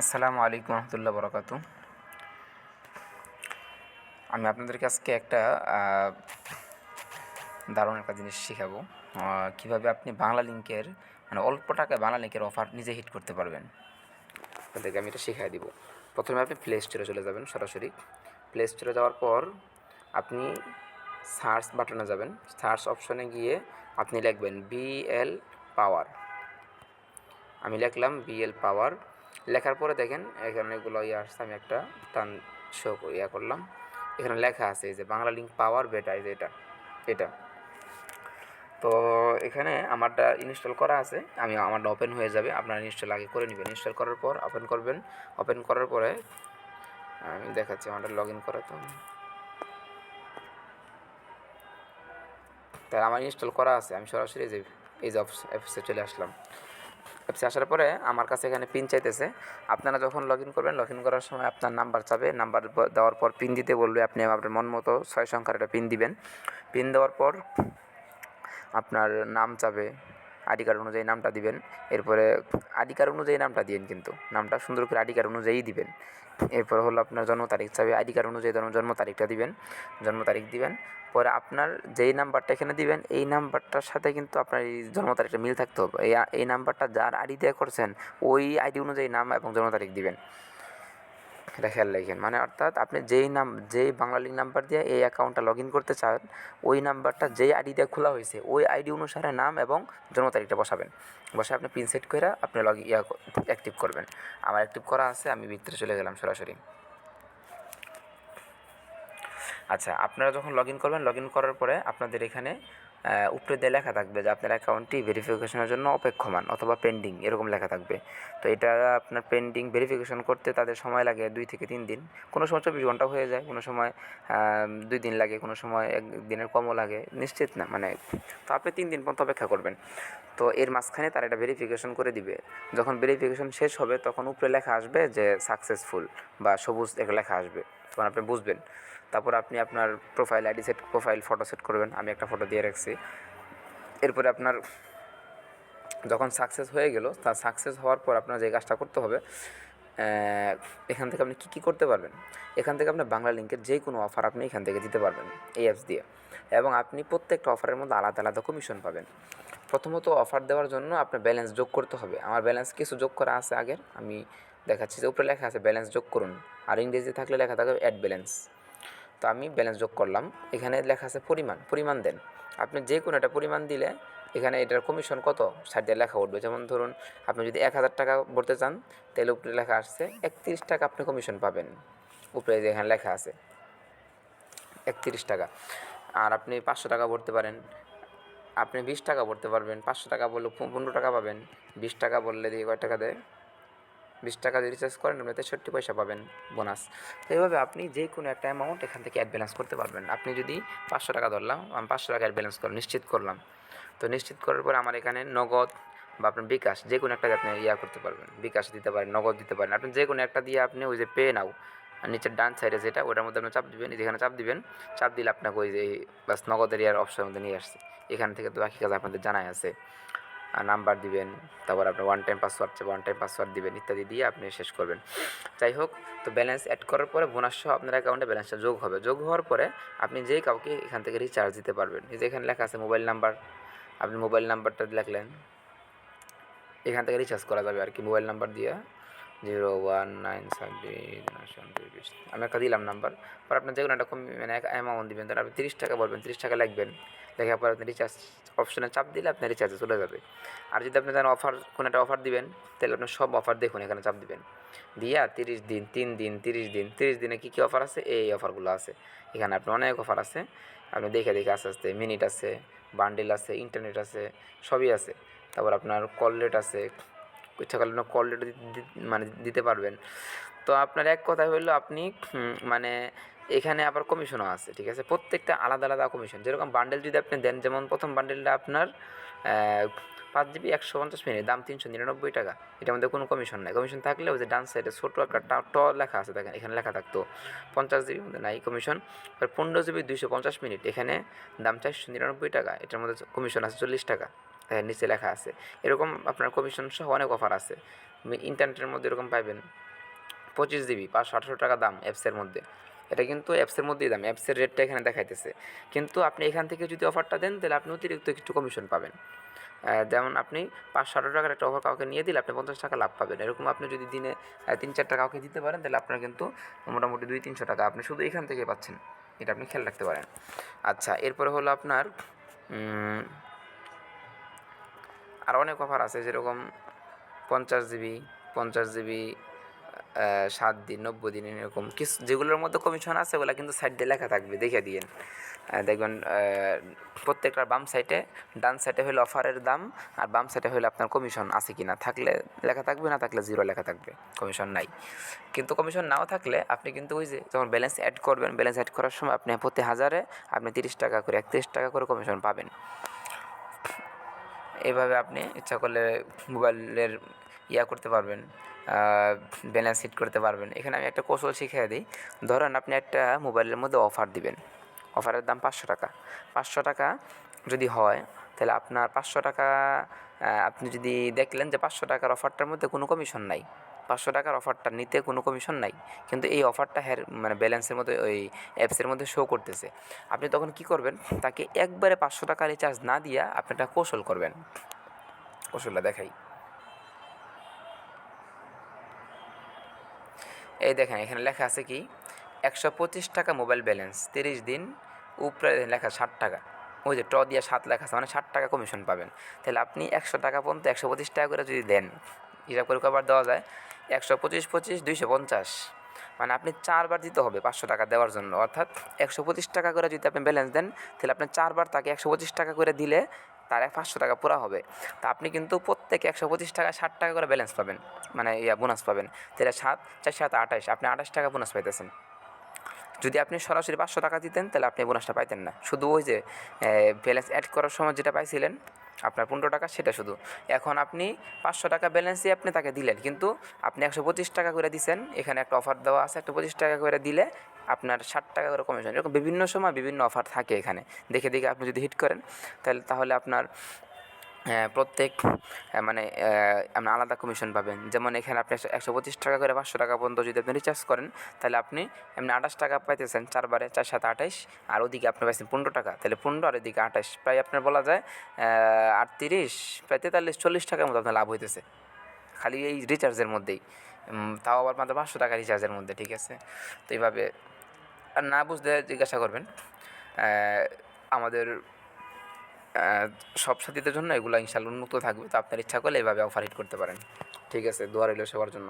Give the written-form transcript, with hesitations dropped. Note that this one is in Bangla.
আসসালামু আলাইকুম রহমতুল্লাহ বরকাতু। আমি আপনাদেরকে আজকে একটা দারুণ একটা জিনিস শেখাবো, কীভাবে আপনি বাংলা লিঙ্কের অল্প টাকায় বাংলা লিঙ্কের অফার নিজে হিট করতে পারবেন। আপনাদেরকে আমি এটা শেখাই দিব। প্রথমে আপনি প্লে স্টোরে চলে যাবেন। সরাসরি প্লে স্টোরে যাওয়ার পর আপনি সার্চ বাটনে যাবেন। সার্চ অপশনে গিয়ে আপনি লিখবেন বিএল পাওয়ার। আমি লিখলাম বিএল পাওয়ার। লেখার পরে দেখেন এখানে এগুলো আসছে। আমি একটা টান শো করলাম। এখানে লেখা আছে এই যে বাংলা লিঙ্ক পাওয়ার বেটা, এই যে এটা। তো এখানে আমারটা ইনস্টল করা আছে। আমারটা ওপেন হয়ে যাবে। আপনারা ইনস্টল আগে করে নেবেন। ইনস্টল করার পর ওপেন করবেন। ওপেন করার পরে আমি দেখাচ্ছি আমারটা লগ ইন করা। তো তাই আমার ইনস্টল করা আছে। আমি সরাসরি এই যে অ্যাপসে চলে আসলাম। অ্যাপসে আসার পরে আমার কাছে এখানে পিন চাইতেছে। আপনারা যখন লগ ইন করবেন, লগ ইন করার সময় আপনার নাম্বার চাবে। নাম্বার দেওয়ার পর পিন দিতে বলবে। আপনি আপনার মন মতো 6 সংখ্যার একটা পিন দিবেন। পিন দেওয়ার পর আপনার নাম চাবে, আইডি কার্ড অনুযায়ী নামটা দিবেন। এরপরে আইডি কার্ড অনুযায়ী নামটা দিন, কিন্তু নামটা সুন্দর করে আইডি কার্ড অনুযায়ী দিবেন। এরপর হলো আপনার জন্ম তারিখ চাবে, আইডি কার্ড অনুযায়ী জন্ম তারিখটা দিবেন, জন্ম তারিখ দিবেন। পরে আপনার যেই নাম্বারটা এখানে দিবেন এই নাম্বারটার সাথে কিন্তু আপনার এই জন্ম তারিখটা মিল থাকতে হবে। এই নাম্বারটা যার আইডি দিয়ে করছেন ওই আইডি অনুযায়ী নাম এবং জন্ম তারিখ দিবেন। এটা খেয়াল রাখেন। মানে অর্থাৎ আপনি যেই বাংলা লিঙ্ক নাম্বার দিয়ে এই অ্যাকাউন্টটা লগ ইন করতে চান, ওই নাম্বারটা যেই আইডি দিয়ে খোলা হয়েছে ওই আইডি অনুসারে নাম এবং জন্ম তারিখটা বসাবেন। বসে আপনি পিন সেট করে আপনি অ্যাক্টিভ করবেন। আমার অ্যাক্টিভ করা আছে। আমি ভিতরে চলে গেলাম সরাসরি। আচ্ছা, আপনারা যখন লগ ইন করবেন, লগ ইন করার পরে আপনাদের এখানে উপরে দিয়ে লেখা থাকবে যে আপনার অ্যাকাউন্টটি ভেরিফিকেশনের জন্য অপেক্ষমান অথবা পেন্ডিং, এরকম লেখা থাকবে। তো এটা আপনার পেন্ডিং ভেরিফিকেশন করতে তাদের সময় লাগে 2 থেকে 3 দিন। কোনো সময় 24 ঘন্টা হয়ে যায়, কোনো সময় 2 দিন লাগে, কোনো সময় 1 দিনের কমও লাগে, নিশ্চিত না। তো আপনি 3 দিন পর্যন্ত অপেক্ষা করবেন। তো এর মাঝখানে তারা এটা ভেরিফিকেশন করে দিবে। যখন ভেরিফিকেশন শেষ হবে তখন উপরে লেখা আসবে যে সাকসেসফুল বা সবুজ একটা লেখা আসবে, তখন আপনি বুঝবেন। তারপর আপনি আপনার profile ID set, profile photo set করবেন। আমি একটা ফটো দিয়ে রাখছি। এরপরে আপনার যখন সাকসেস হয়ে গেল, তা সাকসেস হওয়ার পর আপনার যে কাজটা করতে হবে, এখান থেকে আপনি কী করতে পারবেন, এখান থেকে আপনার বাংলা লিঙ্কের যে কোনো অফার আপনি এখান থেকে দিতে পারবেন এই অ্যাপস দিয়ে। এবং আপনি প্রত্যেকটা অফারের মধ্যে আলাদা আলাদা কমিশন পাবেন। প্রথমত অফার দেওয়ার জন্য আপনার ব্যালেন্স যোগ করতে হবে। আমার ব্যালেন্স কিছু যোগ করা আছে আগের, আমি দেখাচ্ছি। যে উপরে লেখা আছে ব্যালেন্স যোগ করুন, আর ইংরেজি থাকলে লেখা থাকবে অ্যাড ব্যালেন্স। তো আমি ব্যালেন্স যোগ করলাম। এখানে লেখা আছে পরিমাণ দেন। আপনি যে কোনো একটা পরিমাণ দিলে এখানে এটার কমিশন কত সাইড দিয়ে লেখা উঠবে। যেমন ধরুন আপনি যদি 1000 টাকা ভরতে চান, তাহলে উপরে লেখা আসছে 31 টাকা আপনি কমিশন পাবেন। উপরে যে এখানে লেখা আছে 31 টাকা। আর আপনি 500 টাকা ভরতে পারেন, আপনি 20 টাকা ভরতে পারবেন। 500 টাকা বললে 15 টাকা পাবেন। 20 টাকা বললে দিয়ে কয় টাকা দেয়, 20 টাকা দিয়ে রিচার্জ করেন আপনি 63 পয়সা পাবেন বোনাস। তো এইভাবে আপনি যে কোনো একটা অ্যামাউন্ট এখান থেকে অ্যাড ব্যালেন্স করতে পারবেন। আপনি যদি 500 টাকা ধরলাম, আমি 500 টাকা অ্যাড ব্যালেন্স নিশ্চিত করলাম। তো নিশ্চিত করার পর আমার এখানে নগদ বা আপনার বিকাশ যে কোনো একটা আপনি করতে পারবেন। বিকাশ দিতে পারেন, নগদ দিতে পারেন। আপনি যে কোনো একটা দিয়ে আপনি ওই যে পে নাও নিচের ডান সাইডে যেটা, ওটার মধ্যে আপনি চাপ দিবেন। যেখানে চাপ দিবেন, চাপ দিলে আপনাকে ওই যে বাস নগদের অপশনের মধ্যে নিয়ে আসছে। এখান থেকে তো বাকি কাজ আপনাদের জানাই আছে। নাম্বার দিবেন, তারপর আপনার ওয়ান টাইম পাসওয়ার্ড চাই, ওয়ান টাইম পাসওয়ার্ড দিবেন, ইত্যাদি দিয়ে আপনি শেষ করবেন। যাই হোক, তো ব্যালেন্স অ্যাড করার পরে বোনাস সহ আপনার অ্যাকাউন্টে ব্যালেন্সটা যোগ হবে। যোগ হওয়ার পরে আপনি যেই কাউকে এখান থেকে রিচার্জ দিতে পারবেন। এই যে এখানে লেখা আছে মোবাইল নাম্বার, আপনি মোবাইল নাম্বারটা লিখলেন, এখান থেকে রিচার্জ করা যাবে আর কি। মোবাইল নাম্বার দিয়ে 0197 আমি একটা দিলাম নাম্বার। পর আপনার যে কোনো একটা অ্যামাউন্ট দিবেন। তাহলে আপনি 30 টাকা বলবেন, 30 টাকা লিখবেন। লেখার পর আপনি রিচার্জ অপশনে চাপ দিলে আপনার রিচার্জে চলে যাবে। আর যদি আপনি জানেন অফার, কোনো একটা অফার দিবেন, তাহলে আপনার সব অফার দেখুন এখানে চাপ দিবেন। দিয়া 30 দিন, 3 দিন, 30 দিন, 30 দিনে কী কী অফার আছে এই অফারগুলো আছে। এখানে আপনার অনেক অফার আছে। আপনি দেখে আস্তে আস্তে মিনিট আছে, বান্ডেল আছে, ইন্টারনেট আছে, সবই আছে। তারপর আপনার কল রেট আছে, ইচ্ছা করলে আপনার কল রেট দিতে পারবেন। তো আপনার এক কথা হলো আপনি মানে এখানে আবার কমিশনও আছে, ঠিক আছে। প্রত্যেকটা আলাদা আলাদা কমিশন। যেরকম বান্ডেল যদি আপনি দেন, যেমন প্রথম বান্ডেলটা আপনার 5 GB 150 মিনিট, দাম 399 টাকা। এটার মধ্যে কোনো কমিশন নাই। কমিশন থাকলে ওই যে ডান সাইডে ছোটো একটা লেখা আছে, দেখেন এখানে লেখা থাকতো 50 GB মধ্যে নাই কমিশন। 15 GB 250 মিনিট, এখানে দাম 499 টাকা। এটার মধ্যে কমিশন আছে 40 টাকা। নিচে লেখা আছে। এরকম আপনার কমিশন সহ অনেক অফার আছে। ইন্টারনেটের মধ্যে এরকম পাইবেন 25 জিবি 518 টাকা দাম অ্যাপসের মধ্যে। এটা কিন্তু অ্যাপসের মধ্যেই দাম, অ্যাপসের রেটটা এখানে দেখাইতেছে। কিন্তু আপনি এখান থেকে যদি অফারটা দেন তাহলে আপনি অতিরিক্ত একটু কমিশন পাবেন। যেমন আপনি 518 টাকার একটা অফার কাউকে নিয়ে দিলে আপনি 50 টাকা লাভ পাবেন। এরকম আপনি যদি দিনে 3-4টা কাউকে দিতে পারেন তাহলে আপনার কিন্তু মোটামুটি 200-300 টাকা আপনি শুধু এখান থেকে পাচ্ছেন। এটা আপনি খেয়াল রাখতে পারেন। আচ্ছা, এরপরে হলো আপনার আর অনেক অফার আছে, যেরকম 50 জিবি 50 জিবি 7 দিন 90 দিন এরকম কিছু, যেগুলোর মধ্যে কমিশন আছে ওগুলো কিন্তু সাইড দিয়ে লেখা থাকবে, দেখে দিয়েন। দেখবেন প্রত্যেকটার বাম সাইডে, ডান সাইডে হলো অফারের দাম আর বাম সাইডে হলো আপনার কমিশন আছে কি না, থাকলে লেখা থাকবে, না থাকলে জিরো লেখা থাকবে, কমিশন নাই। কিন্তু কমিশন নাও থাকলে আপনি কিন্তু ওই যে যখন ব্যালেন্স অ্যাড করবেন, ব্যালেন্স অ্যাড করার সময় আপনি প্রতি 1000-এ আপনি 30 টাকা করে 31 টাকা করে কমিশন পাবেন। এইভাবে আপনি ইচ্ছা করলে মোবাইলের করতে পারবেন, ব্যালেন্স হিট করতে পারবেন। এখানে আমি একটা কৌশল শিখিয়ে দিই। ধরেন আপনি একটা মোবাইলের মধ্যে অফার দিবেন, অফারের দাম 500 টাকা। 500 টাকা যদি হয় তাহলে আপনার 500 টাকা আপনি যদি দেখলেন যে 500 টাকার অফারটার মধ্যে কোনো কমিশন নাই, 500 টাকার অফারটা নিতে কোনো কমিশন নাই, কিন্তু এই অফারটা মানে ব্যালেন্সের মধ্যে ওই অ্যাপসের মধ্যে শো করতেছে। আপনি তখন কি করবেন, তাকে একবারে 500 টাকা রিচার্জ না দিয়া আপনি একটা কৌশল করবেন। কৌশলটা দেখাই। এই দেখেন এখানে লেখা আছে কি, 125 টাকা মোবাইল ব্যালেন্স 30 দিন, উপরে লেখা 60 টাকা, ওই যে দিয়া 7 লেখা আছে, মানে 60 টাকা কমিশন পাবেন। তাহলে আপনি 100 টাকা পর্যন্ত 125 টাকা করে যদি দেন, হিসাব করে কবার দেওয়া যায়, 125 25 250, মানে আপনি 4বার দিতে হবে 500 টাকা দেওয়ার জন্য। অর্থাৎ 125 টাকা করে যদি আপনি ব্যালেন্স দেন তাহলে আপনি 4বার তাকে 125 টাকা করে দিলে তার 500 টাকা পুরা হবে। তা আপনি কিন্তু প্রত্যেকে 125 টাকা 60 টাকা করে ব্যালেন্স পাবেন, মানে বোনাস পাবেন। তাহলে 7 4 7 28, আপনি 28 টাকা বোনাস পাইতেছেন। যদি আপনি সরাসরি 500 টাকা দিতেন তাহলে আপনি বোনাসটা পাইতেন না, শুধু ওই যে ব্যালেন্স অ্যাড করার সময় যেটা পাইছিলেন আপনার 15 টাকা, সেটা শুধু। এখন আপনি 500 টাকা ব্যালেন্সই আপনি তাকে দিলেন, কিন্তু আপনি 125 টাকা করে দিচ্ছেন, এখানে একটা অফার দেওয়া আছে, 125 টাকা করে দিলে আপনার 60 টাকা করে কমিশন। এরকম বিভিন্ন সময় বিভিন্ন অফার থাকে এখানে, দেখে দেখে আপনি যদি হিট করেন তাহলে আপনার প্রত্যেক মানে আপনি আলাদা কমিশন পাবেন। যেমন এখানে আপনি 125 টাকা করে 500 টাকা পর্যন্ত যদি আপনি রিচার্জ করেন তাহলে আপনি এমনি 28 টাকা পাইতেছেন, 4বারে 4 7 28, আর ওদিকে আপনি পাইছেন 15 টাকা, তাহলে 15 আর এদিকে 28, প্রায় আপনার বলা যায় 38 প্রায় 43 40 টাকার মতো আপনার লাভ হইতেছে খালি এই রিচার্জের মধ্যেই, তাও আবার মাত্র 500 টাকা রিচার্জের মধ্যে, ঠিক আছে। তো এইভাবে, আর না বুঝলে জিজ্ঞাসা করবেন। আমাদের সব সাথীদের জন্য এগুলো ইনশাআল্লাহ উন্মুক্ত থাকবে, তো আপনার ইচ্ছা করলে এভাবে অফার হিট করতে পারেন। ঠিক আছে, দোয়া রইল সবার জন্য।